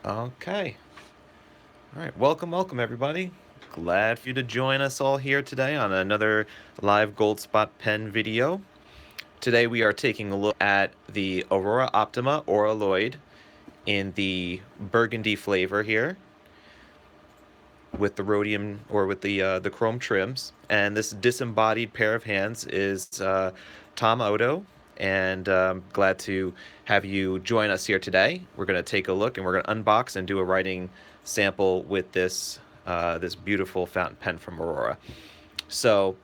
Okay. All right. Welcome everybody. Glad for you to join us all here today on another live gold spot pen video. Today we are taking a look at the Aurora Optima Auroloide in the burgundy flavor here with the rhodium or with the chrome trims. And this disembodied pair of hands is Tom Odo, and glad to have you join us here today. We're going to take a look and we're going to unbox and do a writing sample with this beautiful fountain pen from Aurora. So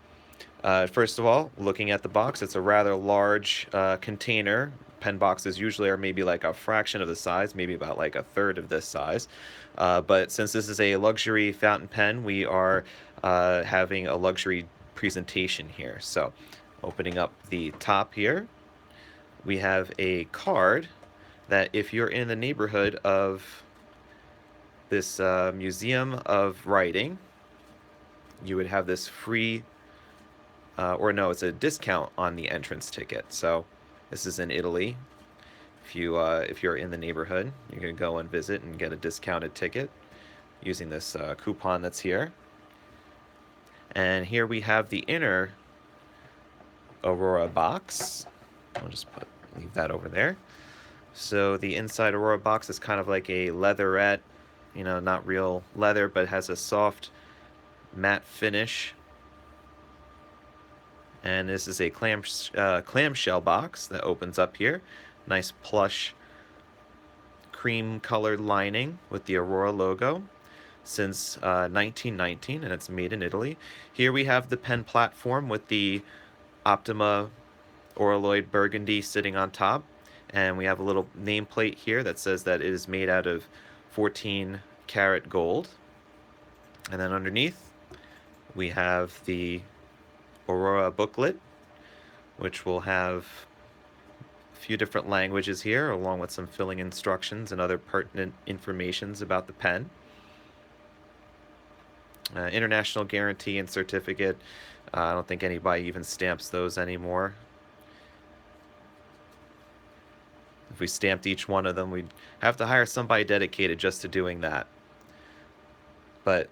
first of all, looking at the box, it's a rather large container. Pen boxes usually are maybe like a fraction of the size, maybe about like a third of this size. But since this is a luxury fountain pen, we are having a luxury presentation here. So opening up the top here, we have a card that if you're in the neighborhood of this Museum of Writing, you would have this free or no, it's a discount on the entrance ticket. So this is in Italy. If you're in the neighborhood, you can go and visit and get a discounted ticket using this coupon that's here. And here we have the inner Aurora box. I'll just leave that over there. So the inside Aurora box is kind of like a leatherette, not real leather, but has a soft matte finish. And this is a clamshell box that opens up here. Nice plush cream colored lining with the Aurora logo since 1919, and it's made in Italy. Here we have the pen platform with the Optima Auroloide Burgundy sitting on top. And we have a little nameplate here that says that it is made out of 14 karat gold. And then underneath, we have the Aurora booklet, which will have a few different languages here, along with some filling instructions and other pertinent informations about the pen. International guarantee and certificate. I don't think anybody even stamps those anymore. If we stamped each one of them, we'd have to hire somebody dedicated just to doing that. But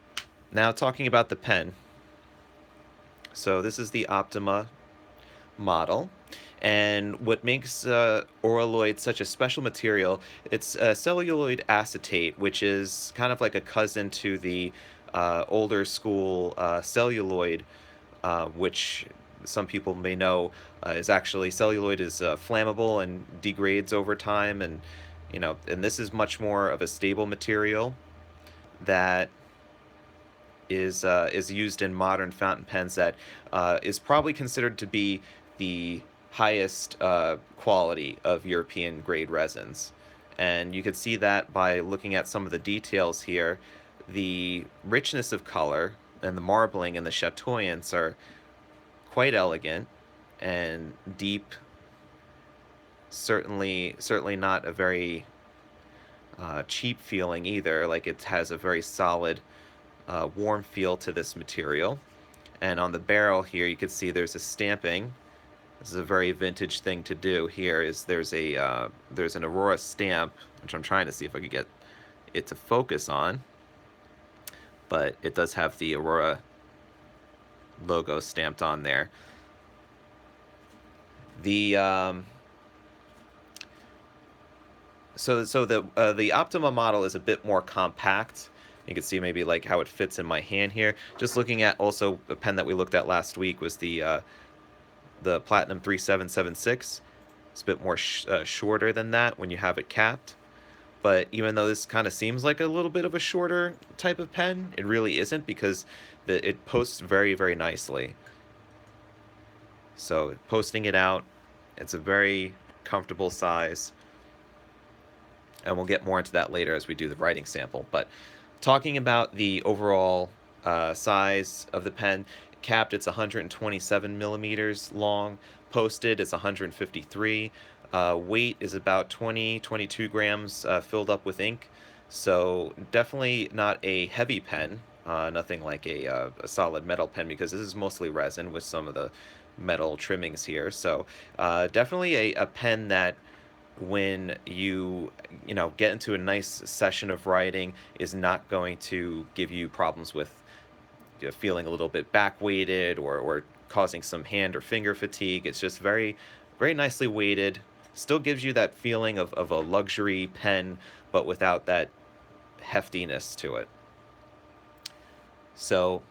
now talking about the pen. So this is the Optima model. And what makes Auroloide such a special material, it's celluloid acetate, which is kind of like a cousin to the older school celluloid, which some people may know is actually celluloid is flammable and degrades over time, and and this is much more of a stable material that is used in modern fountain pens that is probably considered to be the highest quality of European grade resins. And you could see that by looking at some of the details here. The richness of color and the marbling and the chatoyance are quite elegant and deep. Certainly not a very cheap feeling either. Like it has a very solid warm feel to this material. And on the barrel here, you can see there's a stamping. This is a very vintage thing to do. Here is there's an Aurora stamp, which I'm trying to see if I could get it to focus on. But it does have the Aurora logo stamped on there. The the Optima model is a bit more compact. You can see maybe like how it fits in my hand here. Just looking at also a pen that we looked at last week was the Platinum 3776. It's a bit more shorter than that when you have it capped. But even though this kind of seems like a little bit of a shorter type of pen, it really isn't because it posts very, very nicely. So posting it out, it's a very comfortable size. And we'll get more into that later as we do the writing sample. But talking about the overall size of the pen, capped it's 127 millimeters long, posted it's 153. Weight is about 22 grams filled up with ink. So definitely not a heavy pen, nothing like a solid metal pen, because this is mostly resin with some of the metal trimmings here. So definitely a pen that when you know, get into a nice session of writing is not going to give you problems with feeling a little bit back weighted or causing some hand or finger fatigue. It's just very nicely weighted. Still gives you that feeling of a luxury pen, but without that heftiness to it. So,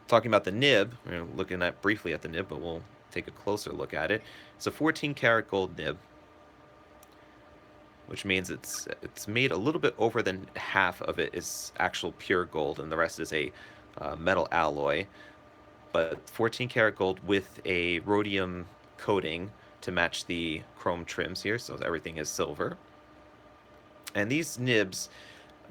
talking about the nib, we're looking at briefly at the nib, but we'll take a closer look at it. It's a 14 karat gold nib, which means it's made a little bit over than half of it is actual pure gold, and the rest is a metal alloy. But 14 karat gold with a rhodium coating to match the chrome trims here, so everything is silver. And these nibs,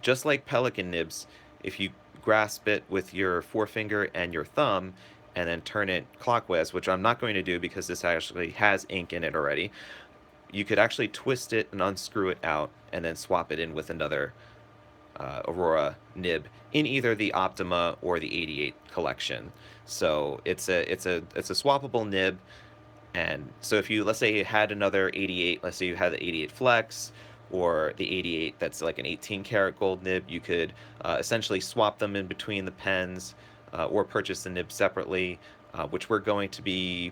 just like pelican nibs, if you grasp it with your forefinger and your thumb and then turn it clockwise, which I'm not going to do because this actually has ink in it already, you could actually twist it and unscrew it out and then swap it in with another Aurora nib in either the Optima or the 88 collection. So it's a swappable nib. And so if you, let's say you had another 88, let's say you had the 88 Flex or the 88 that's like an 18 karat gold nib, you could essentially swap them in between the pens or purchase the nib separately, which we're going to be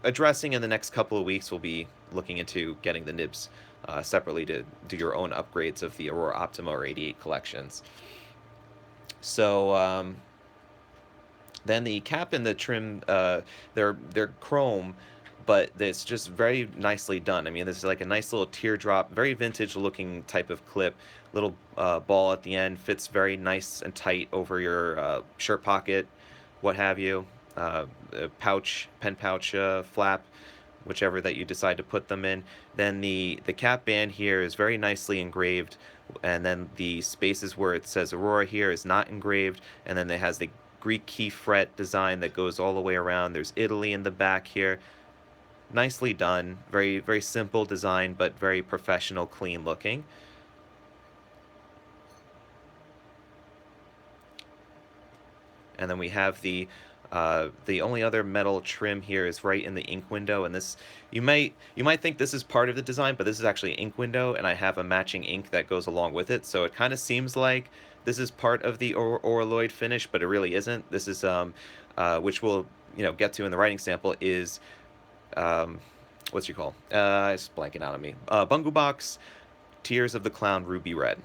addressing in the next couple of weeks. We'll be looking into getting the nibs separately to do your own upgrades of the Aurora Optima or 88 collections. So then the cap and the trim, they're chrome, but it's just very nicely done. I mean, this is like a nice little teardrop, very vintage looking type of clip. Little ball at the end, fits very nice and tight over your shirt pocket, what have you. Pouch, pen pouch flap, whichever that you decide to put them in. Then the cap band here is very nicely engraved, and then the spaces where it says Aurora here is not engraved, and then it has the Greek key fret design that goes all the way around. There's Italy in the back here. Nicely done. Very simple design, but very professional, clean looking. And then we have the only other metal trim here is right in the ink window, and this you might think this is part of the design, but this is actually an ink window, and I have a matching ink that goes along with it, so it kind of seems like this is part of the Auroloide finish, but it really isn't. This is which we'll get to in the writing sample is what's you call it's blanking out on me. Bungubox Tears of the Clown Ruby Red.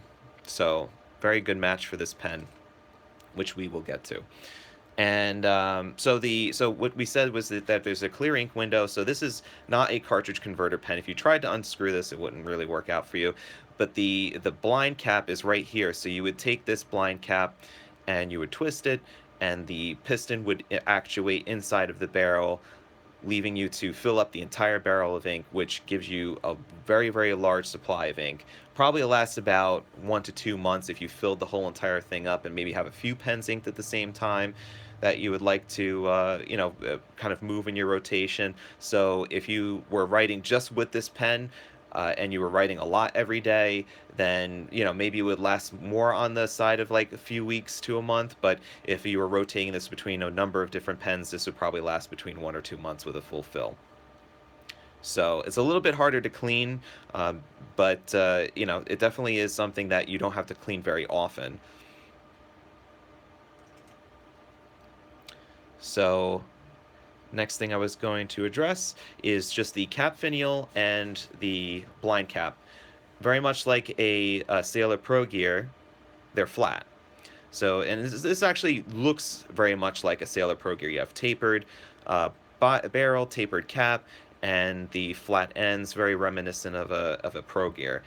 So very good match for this pen, which we will get to. And so what we said was that there's a clear ink window. So this is not a cartridge converter pen. If you tried to unscrew this, it wouldn't really work out for you. But the blind cap is right here. So you would take this blind cap and you would twist it, and the piston would actuate inside of the barrel, leaving you to fill up the entire barrel of ink, which gives you a very large supply of ink. Probably lasts about 1 to 2 months if you filled the whole entire thing up and maybe have a few pens inked at the same time that you would like to, kind of move in your rotation. So if you were writing just with this pen, and you were writing a lot every day, then maybe it would last more on the side of like a few weeks to a month. But if you were rotating this between a number of different pens, this would probably last between 1 or 2 months with a full fill. So it's a little bit harder to clean, but it definitely is something that you don't have to clean very often. So next thing I was going to address is just the cap finial and the blind cap. Very much like a Sailor Pro Gear, they're flat. So, and this actually looks very much like a Sailor Pro Gear. You have tapered barrel, tapered cap, and the flat ends, very reminiscent of a Pro Gear.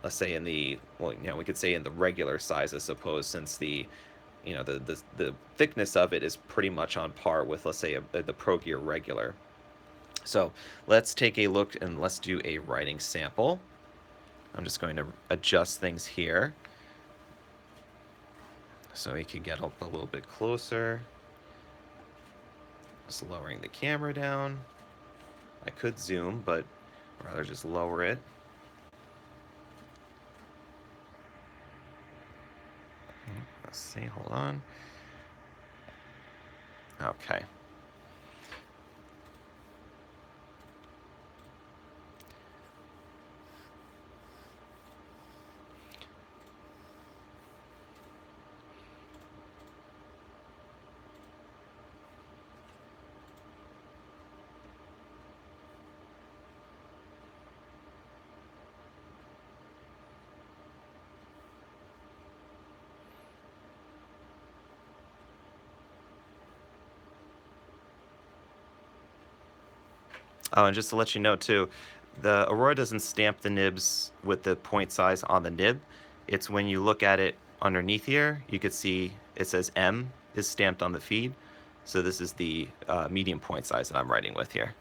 Let's say in the, well, we could say in the regular size, I suppose, since the the thickness of it is pretty much on par with, let's say, the Pro Gear regular. So let's take a look and let's do a writing sample. I'm just going to adjust things here so we can get up a little bit closer. Just lowering the camera down. I could zoom, but rather just lower it. Let's see, hold on. Okay. Oh, and just to let you know too, the Aurora doesn't stamp the nibs with the point size on the nib. It's when you look at it underneath here, you could see it says M is stamped on the feed. So this is the medium point size that I'm writing with here.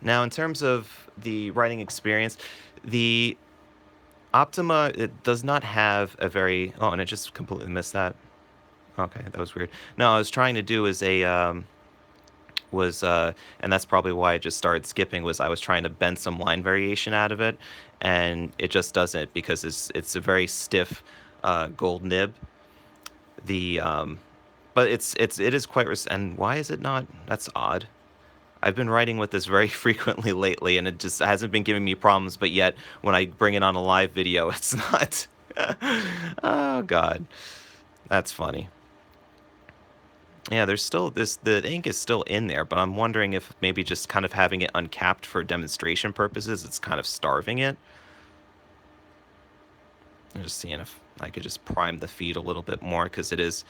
Now, in terms of the writing experience, the Optima, it does not have a very, oh, and I just completely missed that. Okay, that was weird. No, I was trying to do is and that's probably why I just started skipping, was I was trying to bend some line variation out of it, and it just doesn't, because it's a very stiff gold nib. The but it is quite and why is it not? That's odd. I've been writing with this very frequently lately, and it just hasn't been giving me problems. But yet, when I bring it on a live video, it's not. Oh God, that's funny. Yeah, there's still this. The ink is still in there, but I'm wondering if maybe just kind of having it uncapped for demonstration purposes, it's kind of starving it. I'm just seeing if I could just prime the feed a little bit more, because it is,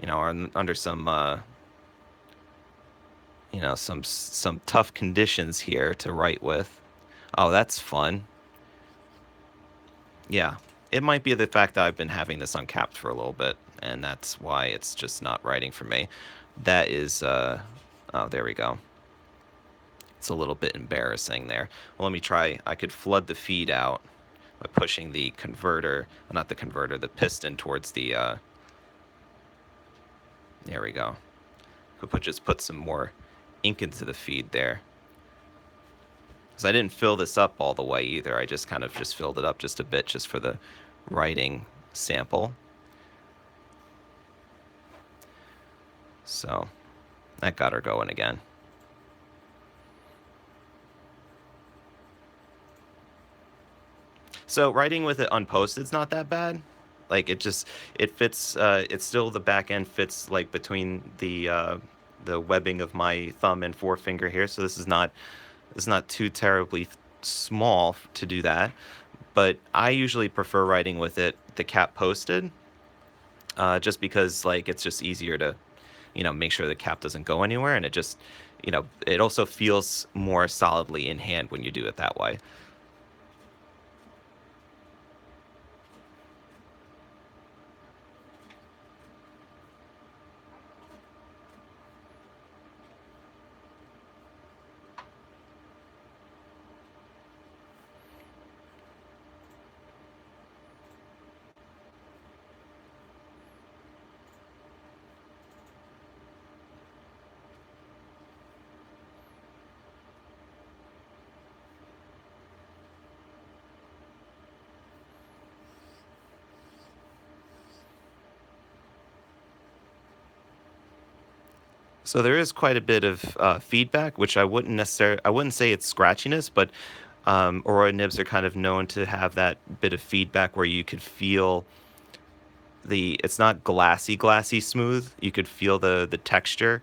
under some some tough conditions here to write with. Oh, that's fun. Yeah, it might be the fact that I've been having this uncapped for a little bit, and that's why it's just not writing for me. That is, oh, there we go. It's a little bit embarrassing there. Well, let me try. I could flood the feed out by pushing the converter, not the converter, the piston towards the, there we go. Could just put some more ink into the feed there. Because I didn't fill this up all the way either. I just kind of just filled it up just a bit just for the writing sample. So that got her going again. So writing with it unposted is not that bad. Like it fits. It's still, the back end fits like between the webbing of my thumb and forefinger here. So this is not too terribly small to do that. But I usually prefer writing with it the cap posted, just because like it's just easier to, make sure the cap doesn't go anywhere, and it also feels more solidly in hand when you do it that way. So there is quite a bit of feedback, which I wouldn't say it's scratchiness, but Aurora nibs are kind of known to have that bit of feedback where you could feel it's not glassy smooth. You could feel the texture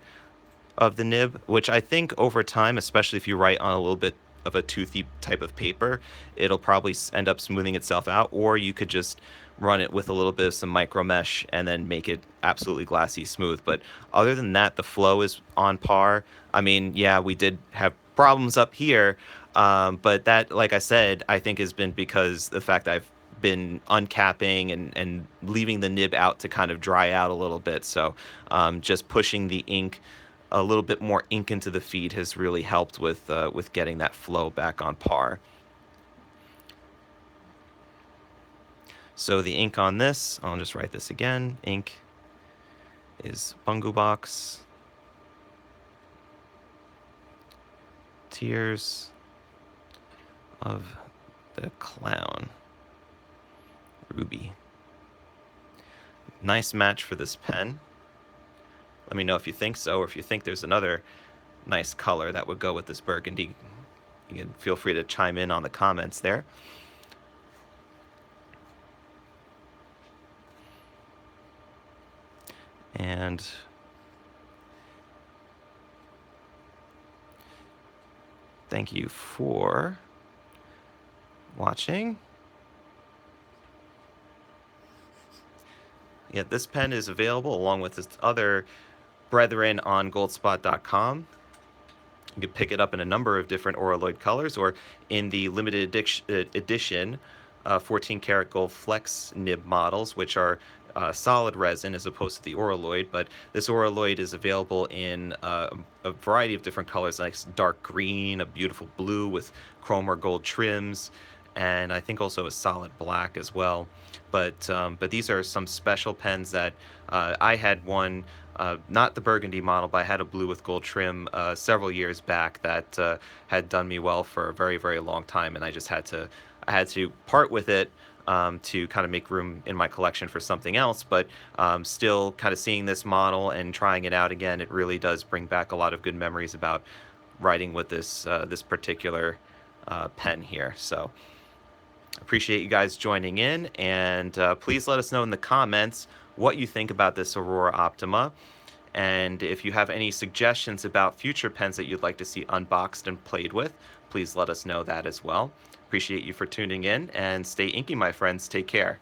of the nib, which I think over time, especially if you write on a little bit of a toothy type of paper, it'll probably end up smoothing itself out. Or you could just run it with a little bit of some micro mesh and then make it absolutely glassy smooth. But other than that, the flow is on par. I mean, yeah, we did have problems up here, but that, like I said, I think has been because the fact I've been uncapping and leaving the nib out to kind of dry out a little bit. So just pushing the ink, a little bit more ink into the feed, has really helped with getting that flow back on par. So the ink on this, I'll just write this again. Ink is Bungubox Tears of the Clown Ruby. Nice match for this pen. Let me know if you think so, or if you think there's another nice color that would go with this burgundy. You can feel free to chime in on the comments there. And thank you for watching. Yeah, this pen is available along with its other brethren on goldspot.com. You can pick it up in a number of different Auroloide colors, or in the limited edition 14 karat gold flex nib models, which are solid resin as opposed to the Auroloide. But this Auroloide is available in a variety of different colors, like dark green, a beautiful blue with chrome or gold trims, and I think also a solid black as well. But these are some special pens that I had one, not the burgundy model, but I had a blue with gold trim several years back that had done me well for a very, very long time, and I had to part with it to kind of make room in my collection for something else. But still, kind of seeing this model and trying it out again, it really does bring back a lot of good memories about writing with this particular pen here. So appreciate you guys joining in, and please let us know in the comments what you think about this Aurora Optima. And if you have any suggestions about future pens that you'd like to see unboxed and played with, please let us know that as well. Appreciate you for tuning in, and stay inky, my friends. Take care.